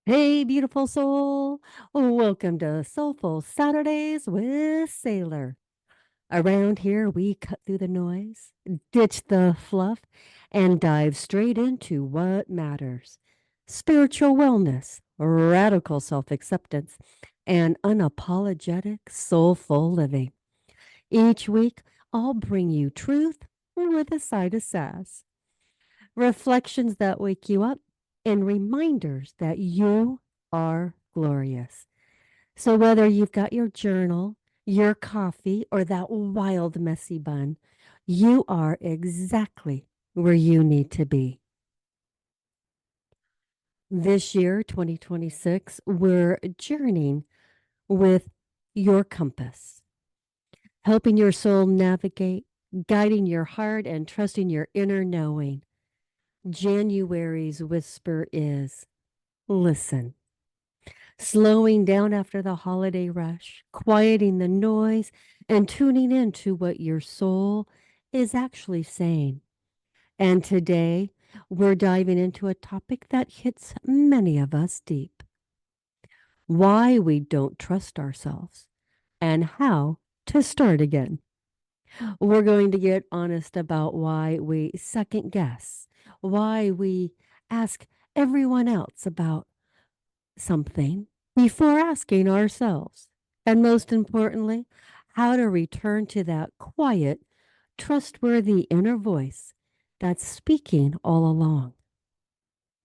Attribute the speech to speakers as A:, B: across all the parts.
A: Hey, beautiful soul. Welcome to Soulful Saturdays with Saylor. Around here, we cut through the noise, ditch the fluff, and dive straight into what matters: spiritual wellness, radical self acceptance, and unapologetic soulful living. Each week, I'll bring you truth with a side of sass, reflections that wake you up, and reminders that you are glorious. So, whether you've got your journal, your coffee, or that wild, messy bun, you are exactly where you need to be. This year, 2026, we're journeying with your compass, helping your soul navigate, guiding your heart, and trusting your inner knowing. January's whisper is listen. Slowing down after the holiday rush, quieting the noise, and tuning into what your soul is actually saying. And today, we're diving into a topic that hits many of us deep: why we don't trust ourselves and how to start again. We're going to get honest about why we second guess, why we ask everyone else about something before asking ourselves. And most importantly, how to return to that quiet, trustworthy inner voice that's speaking all along.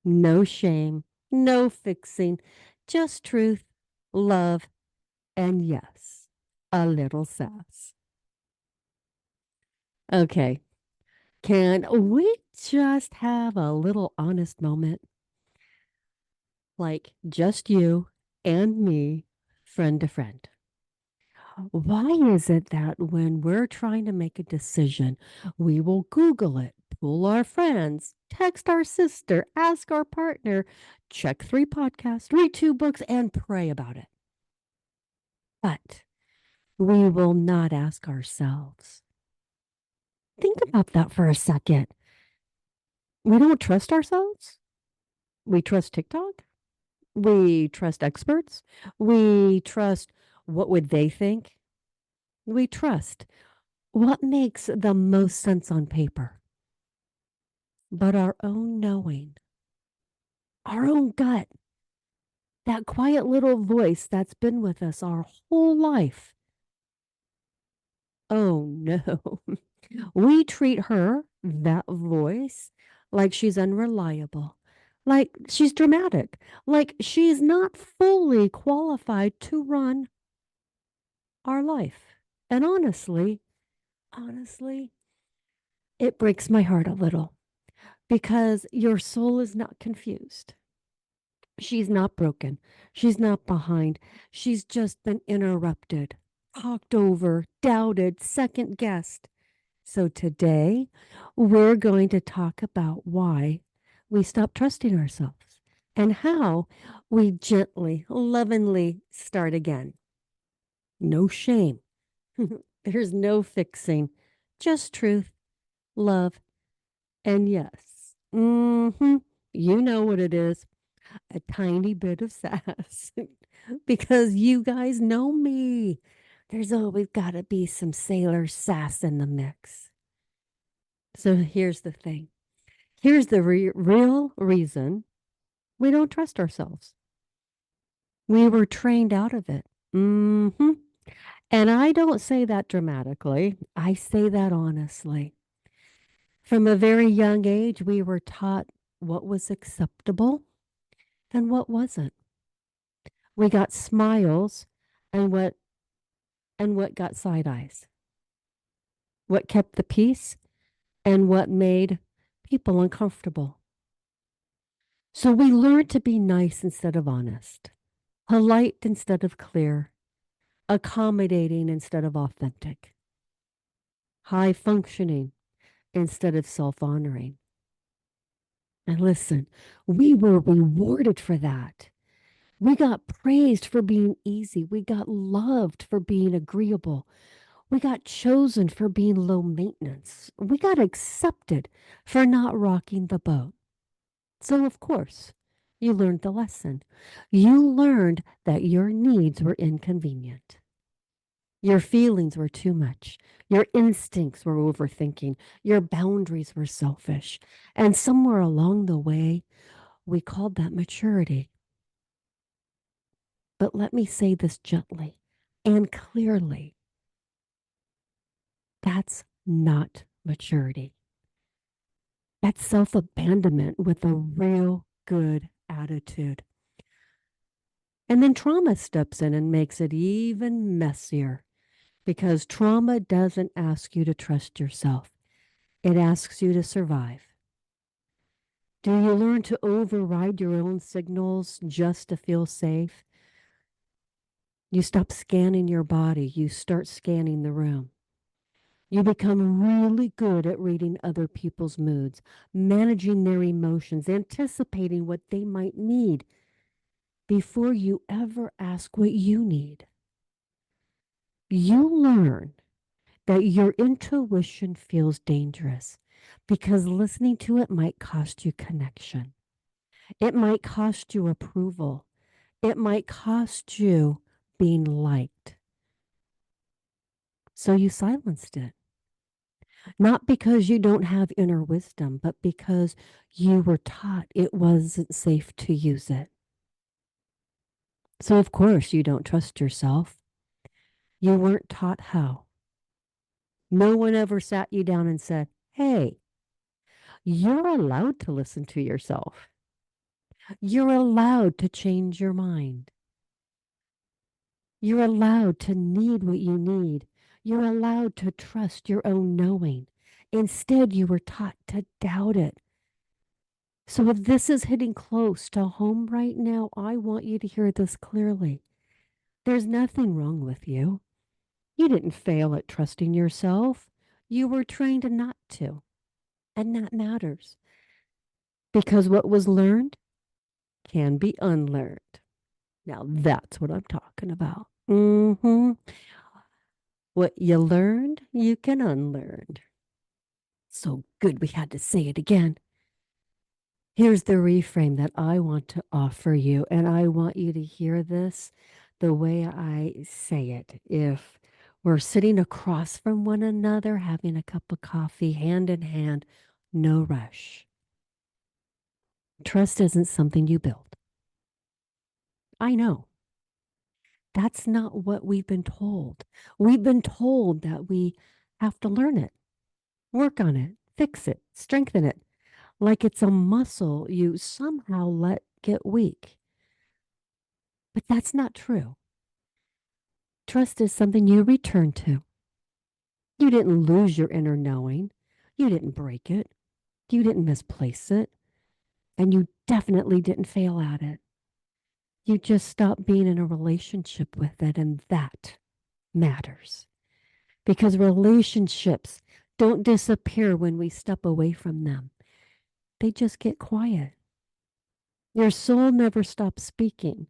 A: No shame, no fixing, just truth, love, and yes, a little sass. Okay, can we just have a little honest moment? Like just you and me, friend to friend. Why is it that when we're trying to make a decision, we will Google it, pull our friends, text our sister, ask our partner, check 3 podcasts, read 2 books, and pray about it? But we will not ask ourselves. Think about that for a second. We don't trust ourselves. We trust TikTok. We trust experts. We trust what would they think. We trust what makes the most sense on paper. But our own knowing, our own gut, that quiet little voice that's been with us our whole life. Oh no. We treat her, that voice, like she's unreliable, like she's dramatic, like she's not fully qualified to run our life. And honestly, it breaks my heart a little because your soul is not confused. She's not broken. She's not behind. She's just been interrupted, talked over, doubted, second guessed. So today, we're going to talk about why we stop trusting ourselves and how we gently, lovingly start again. No shame. There's no fixing, just truth, love, and yes. You know what it is: a tiny bit of sass. Because you guys know me. There's always got to be some sailor sass in the mix. So here's the thing. Here's the real reason we don't trust ourselves. We were trained out of it. And I don't say that dramatically. I say that honestly. From a very young age, we were taught what was acceptable and what wasn't. We got smiles and what got side eyes. What kept the peace and what made people uncomfortable. So we learned to be nice instead of honest, polite instead of clear, accommodating instead of authentic, high functioning instead of self honoring. And listen, we were rewarded for that. We got praised for being easy. We got loved for being agreeable. We got chosen for being low maintenance. We got accepted for not rocking the boat. So, of course, You learned the lesson. You learned that your needs were inconvenient. Your feelings were too much. Your instincts were overthinking. Your boundaries were selfish. And somewhere along the way, we called that maturity. But let me say this gently and clearly. That's not maturity. That's self abandonment with a real good attitude. And then trauma steps in and makes it even messier because trauma doesn't ask you to trust yourself, it asks you to survive. Do you learn to override your own signals just to feel safe? You stop scanning your body, you start scanning the room. You become really good at reading other people's moods, managing their emotions, anticipating what they might need before you ever ask what you need. You learn that your intuition feels dangerous because listening to it might cost you connection. It might cost you approval. It might cost you being liked. So you silenced it. Not because you don't have inner wisdom, but because you were taught it wasn't safe to use it. So, of course, you don't trust yourself. You weren't taught how. No one ever sat you down and said, hey, you're allowed to listen to yourself. You're allowed to change your mind. You're allowed to need what you need. You're allowed to trust your own knowing. Instead, you were taught to doubt it. So if this is hitting close to home right now, I want you to hear this clearly. There's nothing wrong with you. You didn't fail at trusting yourself. You were trained not to. And that matters. Because what was learned can be unlearned. Now that's what I'm talking about. What you learned, you can unlearn. So good we had to say it again. Here's the reframe that I want to offer you, and I want you to hear this the way I say it. If we're sitting across from one another, having a cup of coffee, hand in hand, no rush. Trust isn't something you build. I know. That's not what we've been told. We've been told that we have to learn it, work on it, fix it, strengthen it, like it's a muscle you somehow let get weak. But that's not true. Trust is something you return to. You didn't lose your inner knowing. You didn't break it. You didn't misplace it. And you definitely didn't fail at it. You just stopped being in a relationship with it, and that matters. Because relationships don't disappear when we step away from them, they just get quiet. Your soul never stops speaking.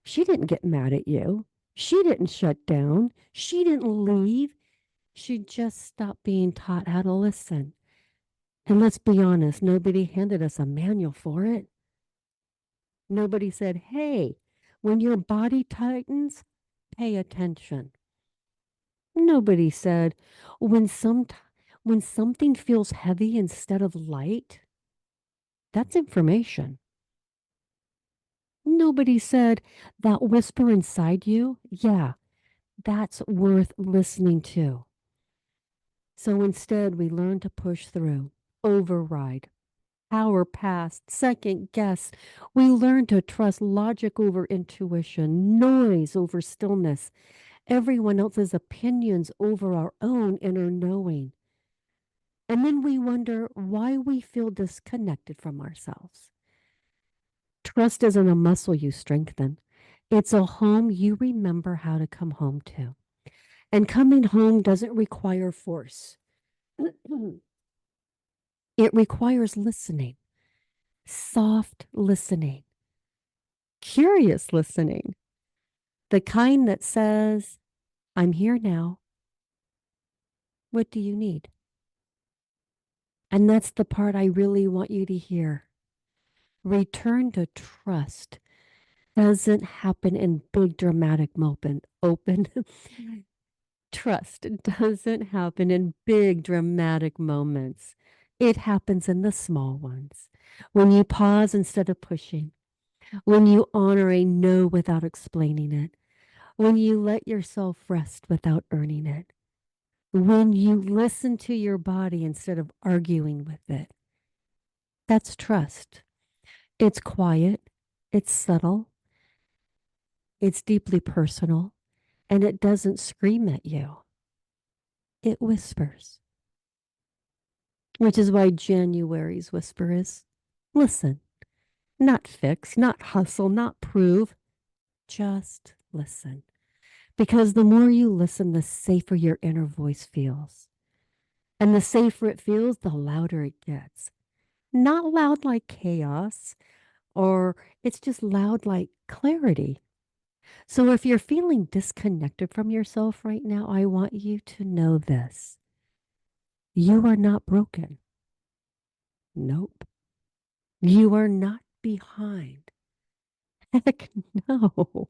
A: She didn't get mad at you. She didn't shut down. She didn't leave. She just stopped being taught how to listen. And let's be honest, nobody handed us a manual for it. Nobody said, hey, when your body tightens, pay attention. Nobody said, when when something feels heavy instead of light, that's information. Nobody said that whisper inside you, yeah, that's worth listening to. So instead, we learn to push through, override, power past, second guess. We learn to trust logic over intuition, noise over stillness, everyone else's opinions over our own inner knowing. And then we wonder why we feel disconnected from ourselves. Trust isn't a muscle you strengthen. It's a home you remember how to come home to. And coming home doesn't require force. It requires listening, soft listening, curious listening, the kind that says, I'm here now. What do you need? And that's the part I really want you to hear. Return to trust doesn't happen in big dramatic moment. Open trust doesn't happen in big dramatic moments. It happens in the small ones. When you pause instead of pushing, when you honor a no without explaining it, when you let yourself rest without earning it, when you listen to your body instead of arguing with it. That's trust. It's quiet, it's subtle, it's deeply personal, and it doesn't scream at you. It whispers, which is why January's whisper is listen, not fix, not hustle, not prove, just listen. Because the more you listen, the safer your inner voice feels. And the safer it feels, the louder it gets. Not loud like chaos, or it's just loud like clarity. So if you're feeling disconnected from yourself right now, I want you to know this. You are not broken. Nope. You are not behind. Heck no.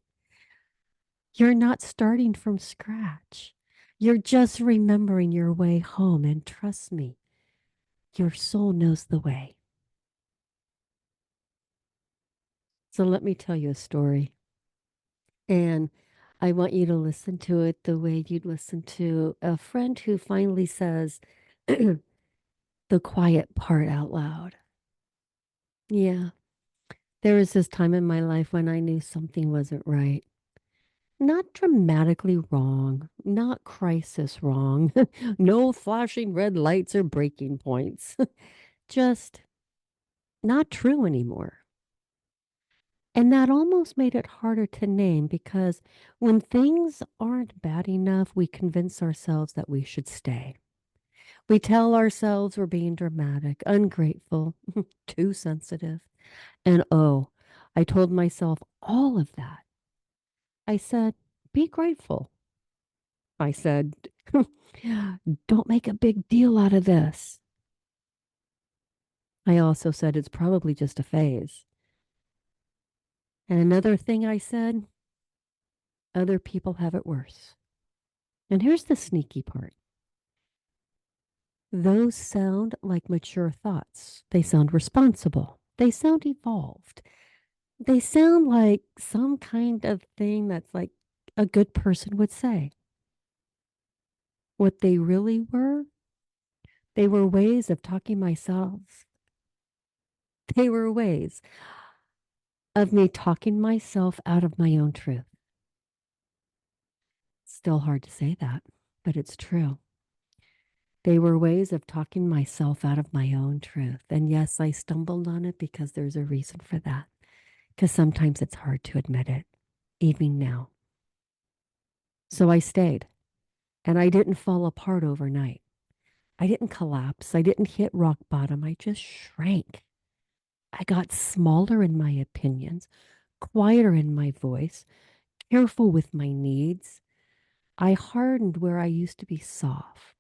A: You're not starting from scratch. You're just remembering your way home. And trust me, your soul knows the way. So let me tell you a story. And I want you to listen to it the way you'd listen to a friend who finally says the quiet part out loud. Yeah, there was this time in my life when I knew something wasn't right. Not dramatically wrong, not crisis wrong, no flashing red lights or breaking points, just not true anymore. And that almost made it harder to name because when things aren't bad enough, we convince ourselves that we should stay. We tell ourselves we're being dramatic, ungrateful, too sensitive. And oh, I told myself all of that. I said, be grateful. I said, don't make a big deal out of this. I also said, it's probably just a phase. And another thing I said, other people have it worse. And here's the sneaky part. Those sound like mature thoughts. They sound responsible. They sound evolved. They sound like some kind of thing that's like a good person would say. What they really were, they were ways of talking myself. They were ways of me talking myself out of my own truth. Still hard to say that, but it's true. They were ways of talking myself out of my own truth. And yes, I stumbled on it because there's a reason for that. Because sometimes it's hard to admit it, even now. So I stayed and I didn't fall apart overnight. I didn't collapse. I didn't hit rock bottom. I just shrank. I got smaller in my opinions, quieter in my voice, careful with my needs. I hardened where I used to be soft.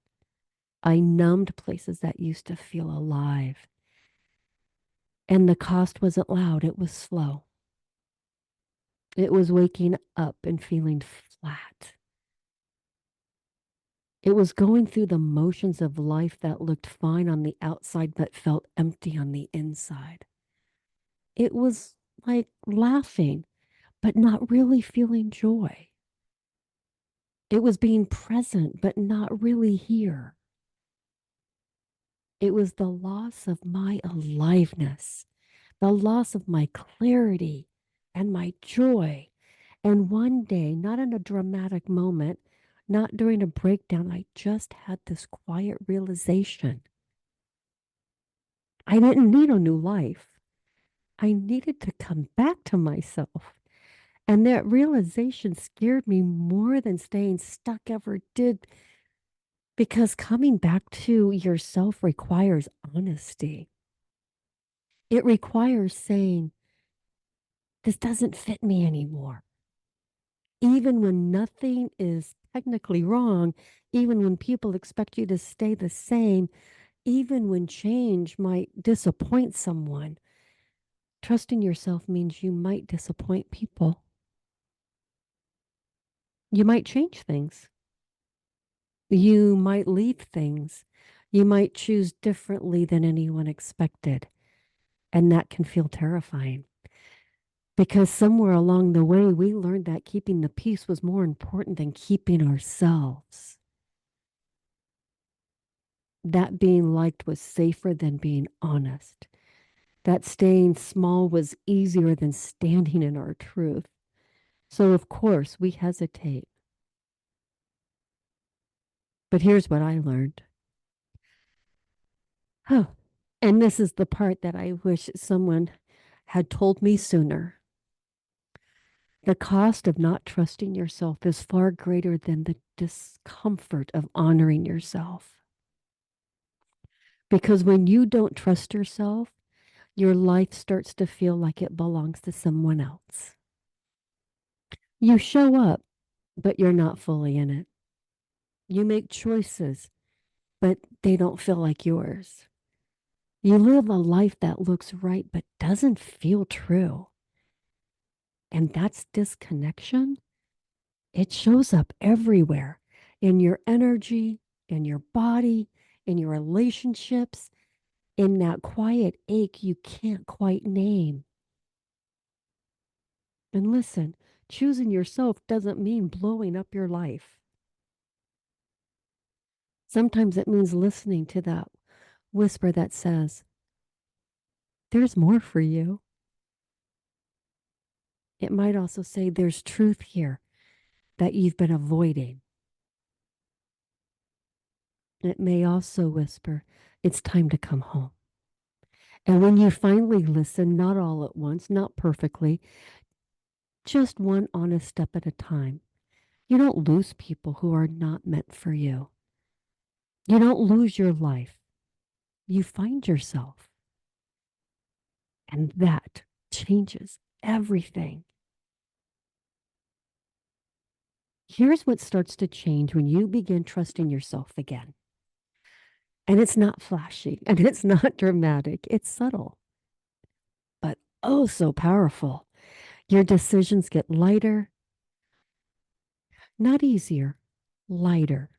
A: I numbed places that used to feel alive. And the cost wasn't loud, it was slow. It was waking up and feeling flat. It was going through the motions of life that looked fine on the outside but felt empty on the inside. It was like laughing, but not really feeling joy. It was being present, but not really here. It was the loss of my aliveness, the loss of my clarity and my joy. And one day, not in a dramatic moment, not during a breakdown, I just had this quiet realization. I didn't need a new life. I needed to come back to myself. And that realization scared me more than staying stuck ever did because coming back to yourself requires honesty. It requires saying, this doesn't fit me anymore. Even when nothing is technically wrong, even when people expect you to stay the same, even when change might disappoint someone, Trusting yourself means you might disappoint people. You might change things. You might leave things. You might choose differently than anyone expected. And that can feel terrifying because somewhere along the way, we learned that keeping the peace was more important than keeping ourselves. That being liked was safer than being honest. That staying small was easier than standing in our truth. So, of course, we hesitate. But here's what I learned. Oh, and this is the part that I wish someone had told me sooner. The cost of not trusting yourself is far greater than the discomfort of honoring yourself. Because when you don't trust yourself, your life starts to feel like it belongs to someone else. You show up, but you're not fully in it. You make choices, but they don't feel like yours. You live a life that looks right, but doesn't feel true. And that's disconnection. It shows up everywhere in your energy, in your body, in your relationships, in that quiet ache you can't quite name. And listen, choosing yourself doesn't mean blowing up your life. Sometimes it means listening to that whisper that says, there's more for you. It might also say, there's truth here that you've been avoiding. It may also whisper, it's time to come home. And when you finally listen, not all at once, not perfectly, just one honest step at a time, you don't lose people who are not meant for you. You don't lose your life. You find yourself. And that changes everything. Here's what starts to change when you begin trusting yourself again. And it's not flashy and it's not dramatic, it's subtle, but oh so powerful. Your decisions get lighter, not easier, lighter.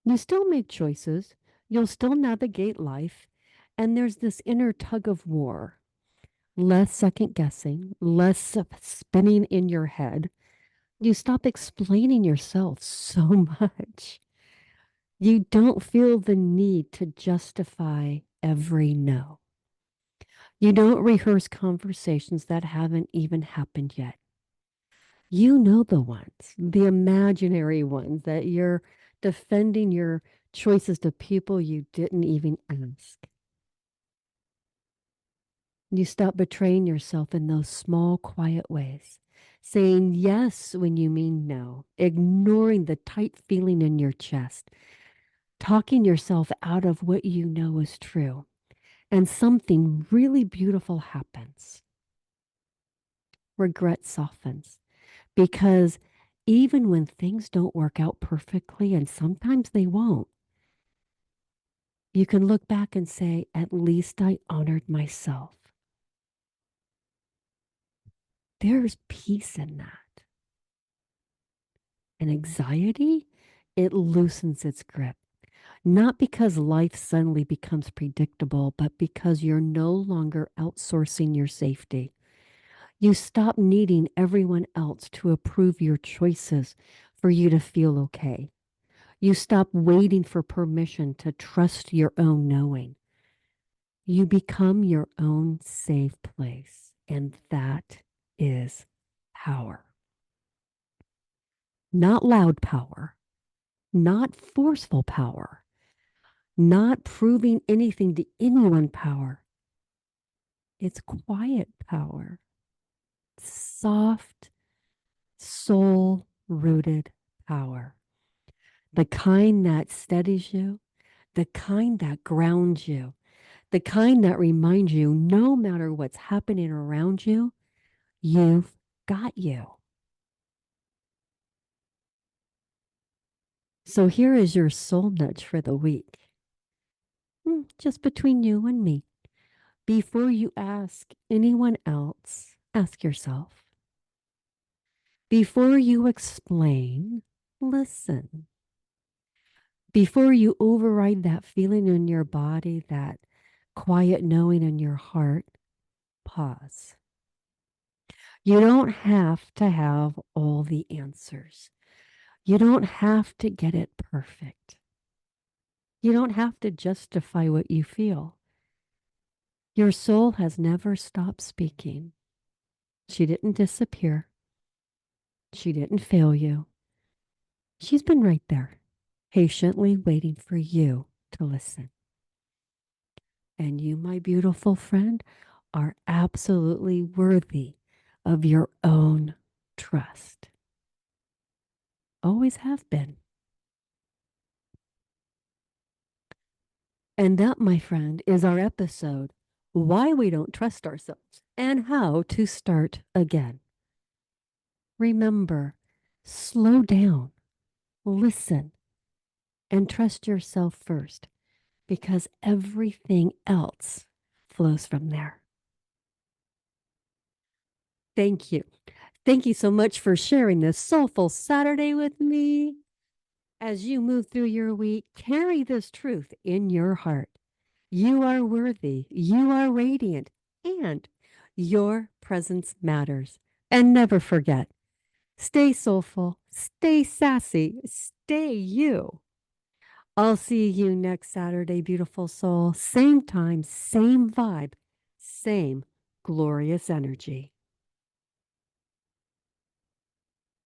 A: You still make choices, you'll still navigate life, and there's this inner tug of war. Less second guessing, less spinning in your head. You stop explaining yourself so much. You don't feel the need to justify every no. You don't rehearse conversations that haven't even happened yet. You know the ones, the imaginary ones that you're defending your choices to people you didn't even ask. You stop betraying yourself in those small, quiet ways, saying yes when you mean no, ignoring the tight feeling in your chest, talking yourself out of what you know is true. And something really beautiful happens. Regret softens because even when things don't work out perfectly, and sometimes they won't, you can look back and say, at least I honored myself. There's peace in that. And anxiety, it loosens its grip. Not because life suddenly becomes predictable, but because you're no longer outsourcing your safety. You stop needing everyone else to approve your choices for you to feel okay. You stop waiting for permission to trust your own knowing. You become your own safe place, and that is power. Not loud power, not forceful power, not proving anything to anyone power. It's quiet power, soft, soul rooted power. The kind that steadies you, the kind that grounds you, the kind that reminds you no matter what's happening around you, you've got you. So here is your soul nudge for the week. Just between you and me. Before you ask anyone else, ask yourself. Before you explain, listen. Before you override that feeling in your body, that quiet knowing in your heart, pause. You don't have to have all the answers. You don't have to get it perfect. You don't have to justify what you feel. Your soul has never stopped speaking. She didn't disappear. She didn't fail you. She's been right there, patiently waiting for you to listen. And you, my beautiful friend, are absolutely worthy of your own trust. Always have been. And that, my friend, is our episode, Why We Don't Trust Ourselves and How to Start Again. Remember, slow down, listen, and trust yourself first, because everything else flows from there. Thank you. Thank you so much for sharing this soulful Saturday with me. As you move through your week, carry this truth in your heart. You are worthy, you are radiant, and your presence matters. And never forget, stay soulful, stay sassy, stay you. I'll see you next Saturday, beautiful soul. Same time, same vibe, same glorious energy.